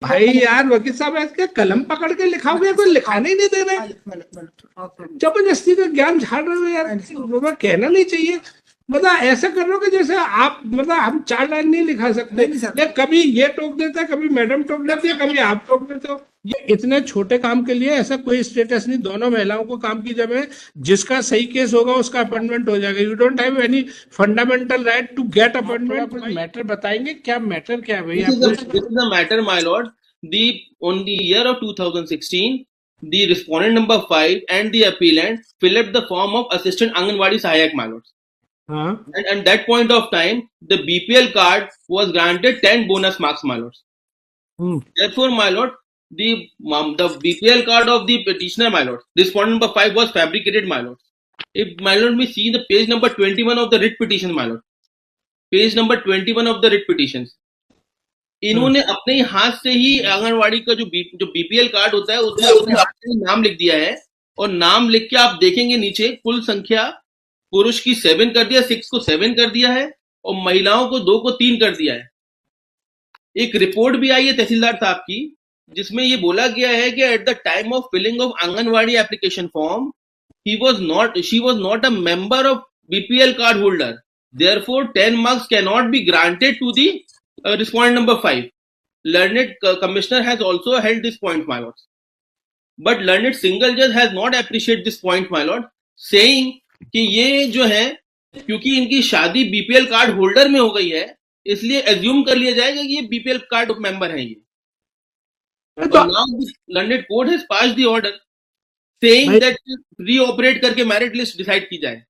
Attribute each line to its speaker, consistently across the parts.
Speaker 1: भाई यार वकील साहब ऐसे कलम पकड़ के लिखाओगे, कोई लिखाने ही नहीं दे रहे, जबरदस्ती का ज्ञान झाड़ रहे हो यार, वो कहना नहीं चाहिए। मतलब ऐसा कर रहे हो कि जैसे आप, मतलब हम 4 लाइन नहीं लिखा सकते, या कभी ये टोक देता है, कभी मैडम टोक देती है, कभी आप टोक देते हो। ये इतने छोटे काम के लिए ऐसा कोई स्टेटस नहीं, दोनों महिलाओं को काम की जगह है, जिसका सही केस होगा उसका अपॉइंटमेंट हो जाएगा। You don't have any fundamental right to get appointment. Matter बताएंगे क्या, मैटर क्या है भाई
Speaker 2: This is the matter, my lord. On the year of 2016, the respondent number 5 and the appellant filled up the form of assistant Anganwadi Sahayak, my lord.
Speaker 1: हाँ,
Speaker 2: And at that point of time, the BPL card was granted 10 bonus marks, my lord. Therefore, my lord, the BPL card of the petitioner, my lord, respondent number 5 was fabricated, my lord. If my lord, we see the page number 21 of the writ petition, my lord, page number 21 of the writ petitions, इन्होंने अपने ही हाथ से ही आंगनवाड़ी का जो BPL card होता है उसमें अपने हाथ से ही नाम लिख दिया है, और नाम लिख के आप देखेंगे नीचे कुल संख्या पुरुष की 7 कर दिया, 6 को 7 कर दिया है, और महिलाओं को 2 को 3 कर दिया है। एक रिपोर्ट भी आई है तहसीलदार साहब की, जिसमें ये बोला गया है कि at the time of filling of anganwadi application form she was not a member of BPL card holder, therefore 10 marks cannot be granted to the respondent number 5. Learned commissioner has also held this point, my lord. But learned single judge has not appreciated this point, my lord, saying कि ये जो है क्योंकि इनकी शादी BPL card holder में हो गई है, इसलिए एज्यूम कर लिया जाएगा कि ये बीपीएल कार्ड मेंबर है ये। तो now learned court has passed the order saying that reoperate करके मैरिट लिस्ट डिसाइड की जाए।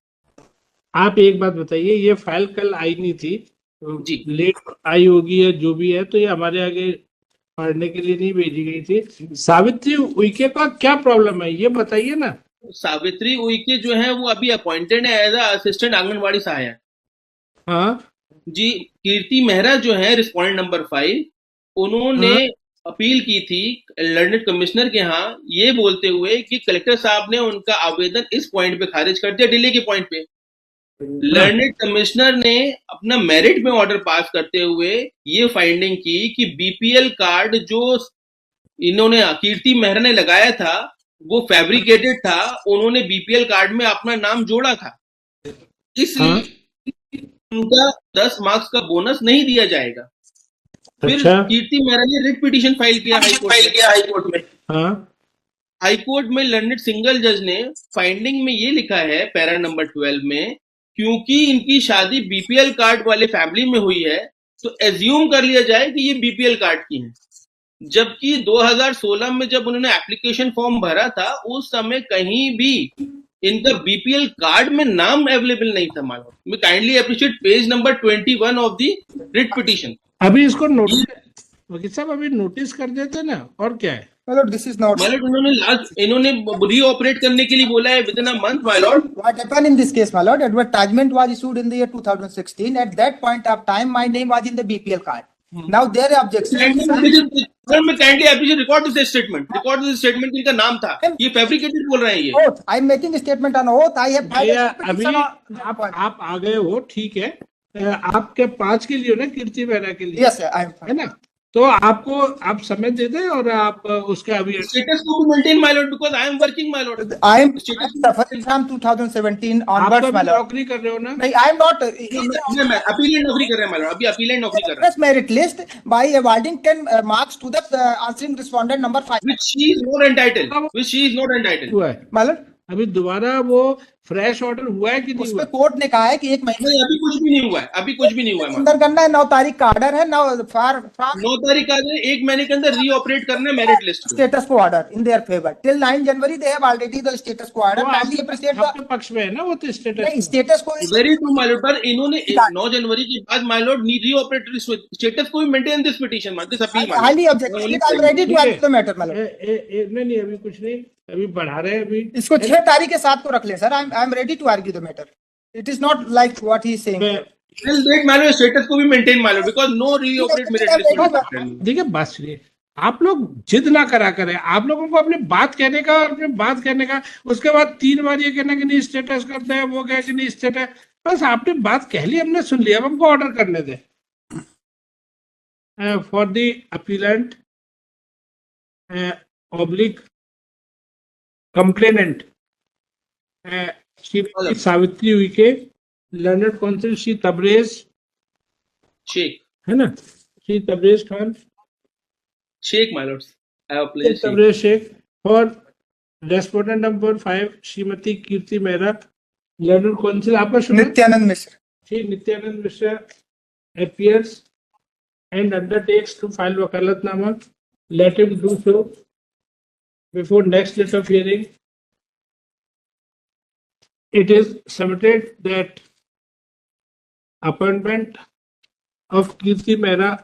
Speaker 1: आप एक बात बताइए, ये फाइल कल आई नहीं थी जी, लेट आई होगी या जो भी है, तो ये हमारे आगे पढ़ने के लिए नहीं भेजी गई थी। सावित्री उइके का क्या प्रॉब्लम है ये बताइए ना।
Speaker 2: सावित्री उइके जो है वो अभी अपॉइंटेड है एज असिस्टेंट आंगनवाड़ी सहायक।
Speaker 1: हाँ
Speaker 2: जी, कीर्ति मेहरा जो है रिस्पोंडेंट नंबर 5, उन्होंने अपील की थी लर्नेड कमिश्नर के यहाँ, ये बोलते हुए कि कलेक्टर साहब ने उनका आवेदन इस पॉइंट पे खारिज कर दिया, डिले के पॉइंट पे। लर्नेड कमिश्नर ने अपना मेरिट में ऑर्डर पास करते हुए ये फाइंडिंग की कि बीपीएल कार्ड जो इन्होंने कीर्ति मेहरा ने लगाया था वो फैब्रिकेटेड था, उन्होंने बीपीएल कार्ड में अपना नाम जोड़ा था, इसलिए उनका 10 मार्क्स का बोनस नहीं दिया जाएगा। फिर कीर्ति मेहरा ने रिट पिटीशन फाइल किया हाईकोर्ट में। हाईकोर्ट में लर्नेड सिंगल जज ने फाइंडिंग में ये लिखा है पैरा नंबर 12 में, क्योंकि इनकी शादी बीपीएल कार्ड वाले फैमिली में हुई है तो एज्यूम कर लिया जाए कि ये बीपीएल कार्ड की है। जबकि 2016 में जब उन्होंने एप्लीकेशन फॉर्म भरा था उस समय कहीं भी इनका बीपीएल कार्ड में नाम अवेलेबल नहीं था। मालूम मैं kindly appreciate page number 21 of the writ petition.
Speaker 1: अभी इसको नोटिस वकील साहब अभी नोटिस कर देते ना, और क्या है।
Speaker 3: My lord, this is not.
Speaker 2: My lord, इन्होंने रीऑपरेट करने के लिए बोला है with in a month, my lord.
Speaker 3: What happened in this case, my lord? Advertisement was issued in the year 2016. At that point of time, my name was in the BPL card. Now their objection.
Speaker 2: Sir, मैं kindly appreciate record this statement. Record this statement इनका नाम था। ये fabricated बोल रहे हैं ये।
Speaker 3: Oath. I am making a statement on oath. I have.
Speaker 1: अभी आप आ गए हो, ठीक है। आपके 5 के लिए ना, कीर्ति मेहरा के लिए।
Speaker 3: Yes, sir, I am.
Speaker 1: है ना, तो आपको आप समय दे दें और आप उसका अभी
Speaker 2: स्टेटस को भी maintain, my lord, because I am working, my Lord.
Speaker 3: I am suffering from 2017 onwards, my Lord.
Speaker 1: नौकरी कर रहे हो ना?
Speaker 3: नहीं, आई एम नॉट।
Speaker 2: मैं अपीलेंट नौकरी कर रहे हैं, माय लॉर्ड, अभी अपीलेंट नौकरी कर रहे हैं।
Speaker 3: Merit list by awarding 10 marks to the answering respondent number 5,
Speaker 2: which she is not entitled,
Speaker 3: my Lord.
Speaker 1: अभी दोबारा वो फ्रेश ऑर्डर हुआ है कि नहीं?
Speaker 3: उसमें कोर्ट ने कहा है कि 1 महीने
Speaker 2: अभी कुछ भी नहीं हुआ है, अभी कुछ भी नहीं हुआ है।
Speaker 3: अंदर करना है, 9 तारीख का ऑर्डर है। 9
Speaker 2: तारीख का 1 महीने के अंदर रीऑपरेट करना है मेरिट लिस्ट,
Speaker 3: स्टेटस को order in their favour till 9 January they have already the status को ऑर्डर। काइंडली अप्रिशिएट
Speaker 1: आपके पक्ष में है ना वो तो
Speaker 3: स्टेटस को।
Speaker 2: वेरी ट्रू माय लॉर्ड, पर इन्होंने 9 जनवरी के बाद माय लॉर्ड रीऑपरेट स्टेटस को भी maintain this petition, this appeal.
Speaker 3: Highly objective, I am ready to argue the matter, my lord.
Speaker 1: नहीं अभी कुछ नहीं, अभी बढ़ा रहे हैं। अभी
Speaker 3: इसको 6 तारीख के साथ को रख ले sir. I am ready to argue the matter. It is not like what he is saying.
Speaker 2: Till date my lord status को भी maintain, my lord, because no reoperate merit list.
Speaker 1: देखिए बात सुनिए, आप लोग जिद ना करा करें। आप लोगों को अपनी बात कहने का और अपनी बात कहने का, उसके बाद 3 बार ये कहना कि नहीं स्टेटस करते हैं, वो कहे कि नहीं स्टेटस। बस आपने बात कह ली, हमने सुन लिया, अब हमको ऑर्डर करने दे। For the appellant oblique complainant Shrimati Savitri Uike, learned counsel Shri Tabrez
Speaker 2: Sheikh.
Speaker 1: है ना, Shri Tabrez Khan,
Speaker 2: Sheikh, my lords. I have a pleasure. Sheikh.
Speaker 1: Tabrez Sheikh, और रेस्पोंडेंट नंबर 5 श्रीमती कीर्ति मेहरा, लर्नड काउंसिल आपका शुभ
Speaker 3: नित्यानंद मिश्र.
Speaker 1: Shri Nityanand Mishra appears and undertakes to file wakalatnama. Let him do so before next date of hearing. It is submitted that appointment of Kirti Mehra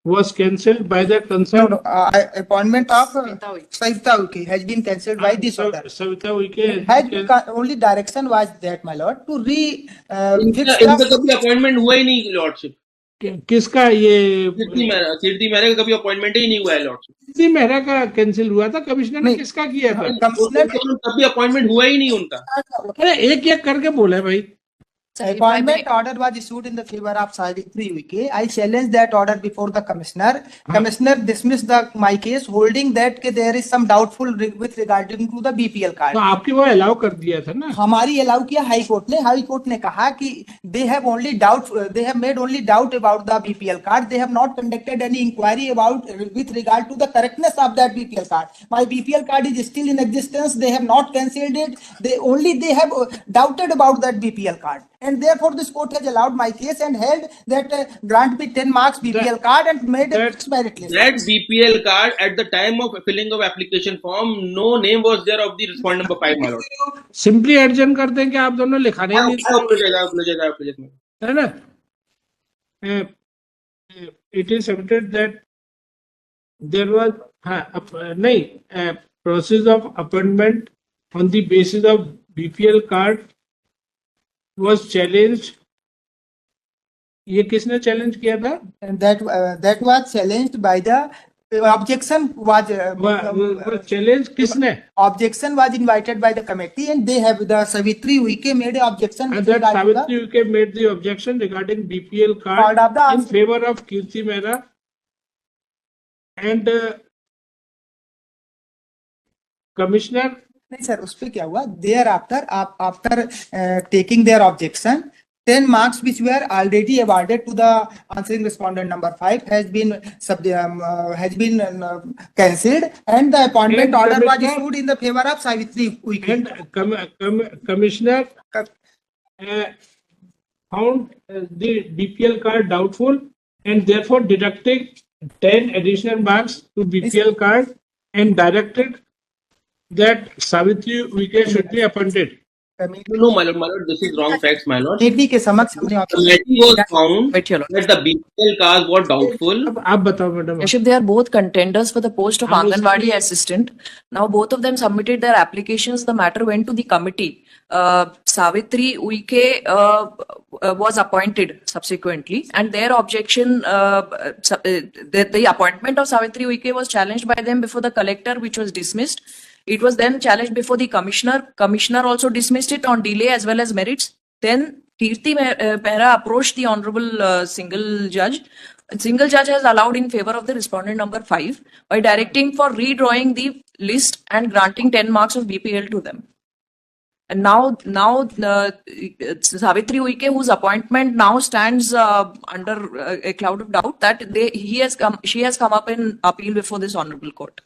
Speaker 1: was cancelled by the concerned.
Speaker 3: Appointment of Savita Uike has been cancelled by this order.
Speaker 1: Savita Uike
Speaker 3: Has only direction was that, my lord, to
Speaker 2: इनका कभी appointment हुआ ही नहीं lordship.
Speaker 1: किसका ये
Speaker 2: कीर्ति मेहरा का कभी appointment ही नहीं हुआ है लॉर्डशिप.
Speaker 1: कीर्ति मेहरा का कैंसिल हुआ था, कमिश्नर ने किसका किया था?
Speaker 3: कमिश्नर
Speaker 2: कभी अपॉइंटमेंट हुआ ही नहीं उनका.
Speaker 1: अरे एक एक करके बोला है भाई.
Speaker 3: appointment order was issued in the favor of Savitri Uike. I challenge that order before the commissioner. Commissioner dismissed my case, holding that there is some doubtful with regarding to the BPL card.
Speaker 1: तो आपकी वो allow कर दिया था ना?
Speaker 3: हमारी allow किया high court ने कहा कि they have made only doubt about the BPL card. They have not conducted any inquiry about with regard to the correctness of that BPL card. My BPL card is still in existence. They have not cancelled it. They have doubted about that BPL card. And therefore, this court has allowed my case and held that grant me 10 marks BPL card and made it meritless.
Speaker 2: That BPL card at the time of filling of application form, no name was there of the respondent number 5, my lord.
Speaker 1: Simply adjourn करते हैं कि आप दोनों लिखाने नहीं है ना. It is submitted that there was नहीं process of appointment on the basis of BPL card was challenged. ये किसने चैलेंज किया था?
Speaker 3: And that was challenged by the objection was
Speaker 1: challenge किसने?
Speaker 3: Objection was invited by the committee, and they have the Savitri Uike made an objection.
Speaker 1: And that Savitri Uike made the objection regarding BPL card in favor of Kirti Mehra, and commissioner.
Speaker 3: नहीं sir, उस पे क्या हुआ? Thereafter, after taking their objection, 10 marks which were already awarded to the answering respondent number 5 has been cancelled, and the appointment order was issued in the favor of Savitri Uike.
Speaker 1: And commissioner found the BPL card doubtful, and therefore deducting 10 additional marks to BPL card and directed that Savitri Uike should be appointed.
Speaker 2: No, my lord, this is wrong facts, my lord.
Speaker 3: Committee के समक्ष हमने
Speaker 2: Committee was found that the BPL cards were doubtful.
Speaker 1: अब आप बताओ madam.
Speaker 4: Yashif, they are both contenders for the post of Anganwadi assistant. Now both of them submitted their applications. The matter went to the committee. Savitri Uike was appointed subsequently, and their objection, the appointment of Savitri Uike was challenged by them before the collector, which was dismissed. It was then challenged before the commissioner. Commissioner also dismissed it on delay as well as merits. Then Kirti Mehra approached the honorable single judge. Single judge has allowed in favor of the respondent number 5 by directing for redrawing the list and granting 10 marks of BPL to them. And now Savitri Uike, whose appointment now stands under a cloud of doubt, that she has come up in appeal before this honorable court.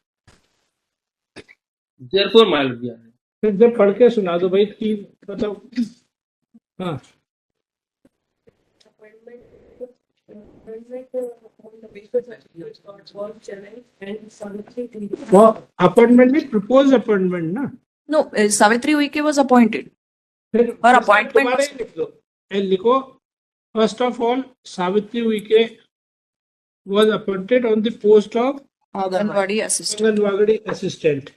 Speaker 2: Therefore, my lord,
Speaker 1: फिर जब पढ़ के सुना दो भाई कि बताओ. हाँ. वो अपॉइंटमेंट भी प्रपोज अपॉइंटमेंट ना.
Speaker 4: No, Savitri Uike was appointed.
Speaker 1: फिर
Speaker 4: Her appointment
Speaker 1: तुम्हारे ही लिख दो. लिखो, first of all, Savitri Uike was appointed on the post of
Speaker 4: Anganwadi assistant.
Speaker 1: Anganwadi assistant.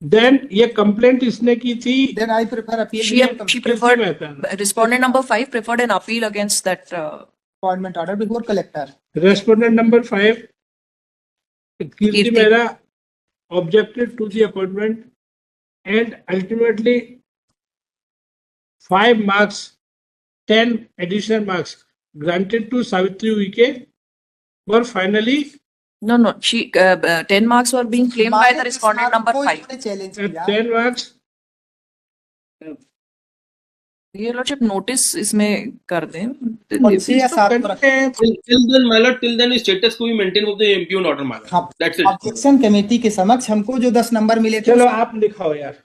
Speaker 1: Then ये complaint इसने की थी.
Speaker 3: Then I prefer appeal.
Speaker 4: She preferred, respondent number 5 preferred an appeal against that
Speaker 3: appointment order before collector.
Speaker 1: Respondent number 5, Kirti
Speaker 4: Kirti.
Speaker 1: Mehra objected to the appointment, and ultimately 5 marks, 10 additional marks granted to Savitri Uike were finally
Speaker 4: No, she 10 marks were being claimed by the respondent number 5.
Speaker 3: Challenge किया
Speaker 1: 10 marks.
Speaker 4: Your Lordship, notice इसमें कर दें.
Speaker 3: और 6 या 7 को रखें।
Speaker 2: Till then, my lord, till then, status को भी maintain with the impugned order, my lord.
Speaker 3: हाँ,
Speaker 2: That's it.
Speaker 3: ऑब्जेक्शन कमेटी के समक्ष हमको जो 10 नंबर मिले थे
Speaker 1: चलो आप लिखाओ यार,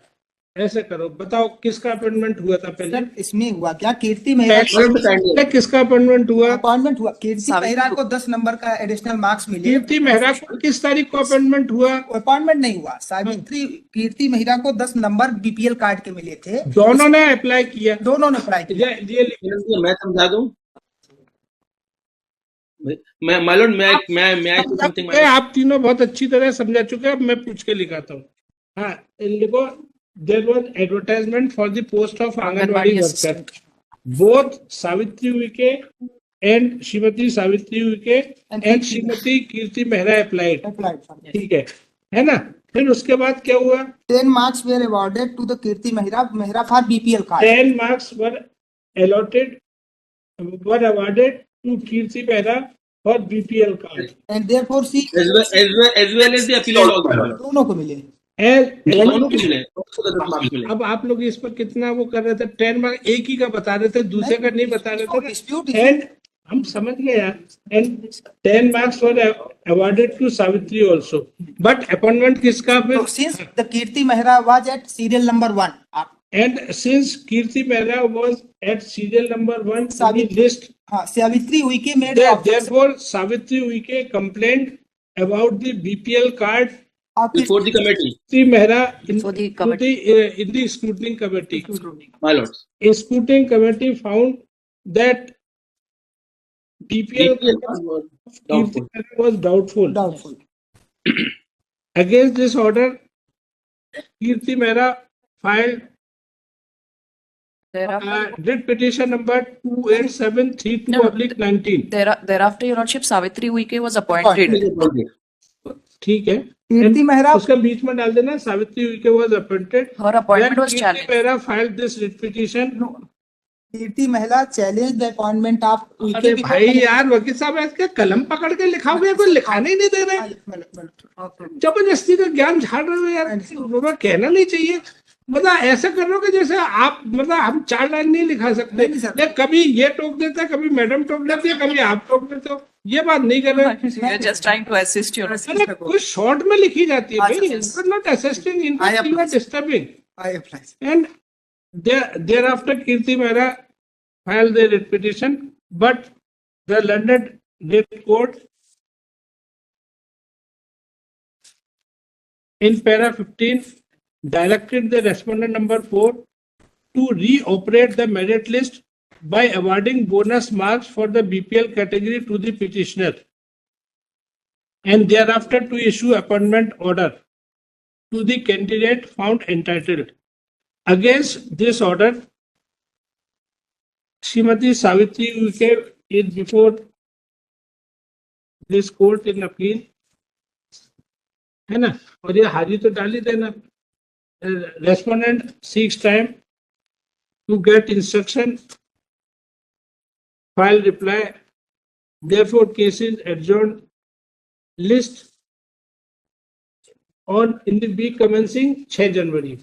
Speaker 1: ऐसे करो, बताओ किसका अपॉइंटमेंट हुआ था पहले?
Speaker 3: सर, इसमें हुआ क्या, कीर्ति मेहरा
Speaker 1: पहले किसका अपॉइंटमेंट हुआ?
Speaker 3: अपॉइंटमेंट हुआ, कीर्ति
Speaker 4: सावित्री
Speaker 3: मेहरा को 10 नंबर का एडिशनल मार्क्स मिले।
Speaker 1: कीर्ति मेहरा को किस तारीख को अपॉइंटमेंट हुआ?
Speaker 3: अपॉइंटमेंट नहीं हुआ, सावित्री कीर्ति मेहरा को 10 नंबर बीपीएल कार्ड के मिले थे,
Speaker 1: दोनों ने अप्लाई किया।
Speaker 3: दोनों ने अप्लाई किया।
Speaker 1: ये लिखो।
Speaker 2: मैं समझा दूं। My lord, may I say something? my lord?
Speaker 1: आप तीनों बहुत अच्छी तरह समझा चुके हैं, अब मैं पूछ के लिखाता हूँ। हाँ, लिखो, there was advertisement for the post of anganwadi worker. Both Savitri Uike and Shrimati Savitri Uike and Shrimati Kirti Mehra applied. ठीक है ना? फिर उसके बाद क्या हुआ?
Speaker 3: 10 marks were awarded to the Kirti Mehra for BPL card.
Speaker 1: 10 marks were awarded to Kirti Mehra for BPL card.
Speaker 3: And therefore she
Speaker 2: As well as the appellant also, my lord.
Speaker 3: दोनों को मिले।
Speaker 2: दोनों को मिले, दोनों को 10 marks मिले।
Speaker 1: अब आप लोग इस पर कितना वो कर रहे थे? 10 मार्क्स एक ही का बता रहे थे, दूसरे का नहीं बता रहे थे।
Speaker 3: Dispute
Speaker 1: एंड हम समझ गए यार। And 10 marks were awarded to Savitri also, but appointment किसका फिर?
Speaker 3: So since the Kirti Mehra was at serial number 1,
Speaker 1: and since Kirti Mehra was at serial number 1 in the list,
Speaker 3: हाँ, Savitri Uikey made
Speaker 1: therefore Savitri Uike complained about the BPL card
Speaker 2: Before the committee,
Speaker 1: Kirti Mehra
Speaker 4: For the committee.
Speaker 1: in the scrutining committee.
Speaker 2: my lords.
Speaker 1: A scrutining committee found that BPL
Speaker 2: BPL was doubtful.
Speaker 1: was doubtful.
Speaker 3: doubtful.
Speaker 1: Against this order, Kirti Mehra filed
Speaker 4: Thereafter,
Speaker 1: writ petition number 28732/19.
Speaker 4: thereafter, Your Lordship, Savitri Uike was appointed.
Speaker 1: ठीक है,
Speaker 3: कीर्ति मेहरा
Speaker 1: उसका बीच में डाल देना Savitri Uikey was appointed.
Speaker 4: Her appointment
Speaker 1: When
Speaker 4: was
Speaker 1: Kirti
Speaker 4: challenged.
Speaker 1: Mehra filed this writ petition.
Speaker 3: Kirti Mehra challenge the appointment of
Speaker 1: अरे भाई यार, वकील साहब इसके कलम पकड़ के लिखाओगे, कोई लिखाने ही नहीं दे रहे, जबरदस्ती का ज्ञान झाड़ रहे हो यार, बाबा कहना नहीं चाहिए। मतलब ऐसा कर रहे हो कि जैसे आप, मतलब हम 4 लाइन नहीं लिखा सकते,
Speaker 3: नहीं सर।
Speaker 1: ये कभी ये टोक देता है, कभी मैडम टोक देती है, कभी आप टोक देते हो, ये बात नहीं कर रहे।
Speaker 4: We are just trying to assist you.
Speaker 1: अरे कुछ शॉर्ट में लिखी जाती है भाई,
Speaker 3: yes.
Speaker 1: Not assisting, in
Speaker 3: I
Speaker 1: you are
Speaker 3: apologize.
Speaker 1: Disturbing.
Speaker 3: I apply.
Speaker 1: And thereafter Kirti Mehra filed the writ petition, but the London Writ Court in para 15 directed the respondent number 4 to reoperate the merit list by awarding bonus marks for the BPL category to the petitioner, and thereafter to issue appointment order to the candidate found entitled. Against this order, Srimati Savitri Uike is before this court in appeal, है ना? और ये हाजी तो डाल ही देना। Respondent seeks time to get instruction, file reply. Therefore, case is adjourned. List on in the week commencing 6 जनवरी।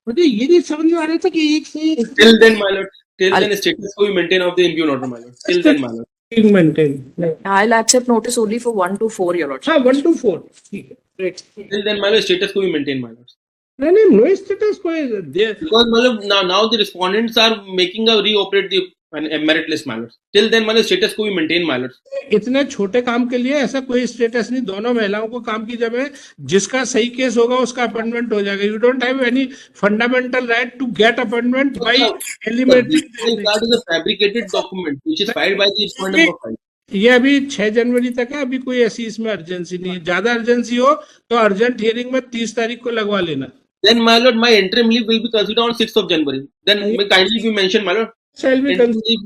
Speaker 1: मुझे ये नहीं समझ में आ रहा था कि एक से एक
Speaker 2: Till then, my lord. Till then, status quo we maintain of the impugned order, my lord. Till then, my lord.
Speaker 1: Maintain.
Speaker 4: I'll accept notice only for 1 to 4, Your Lordship.
Speaker 1: हाँ, 1 to 4, ठीक है, great।
Speaker 2: Till then, my lord, status quo we maintain, my lord.
Speaker 1: नहीं, no status को there।
Speaker 2: Because my lord, now the respondents are making a reoperate the merit list, my lord. Till then, my lord, status quo we maintain, my lord.
Speaker 1: इतने छोटे काम के लिए ऐसा कोई status नहीं, दोनों महिलाओं को काम की जब है, जिसका सही केस होगा उसका अपॉइंटमेंट हो जाएगा। You don't have any fundamental right to get appointment by
Speaker 2: The
Speaker 1: eliminating.
Speaker 2: BPL card is a fabricated document which is filed by the respondent number 5.
Speaker 1: ये अभी 6 जनवरी तक है, अभी कोई ऐसी इसमें अर्जेंसी नहीं है। ज्यादा अर्जेंसी हो तो अर्जेंट हियरिंग में 30 तारीख को लगवा लेना।
Speaker 2: Then, my lord, my interim leave will be considered on 6th of January. Then, may kindly be mentioned, my lord.
Speaker 1: Shall be
Speaker 2: Interim leave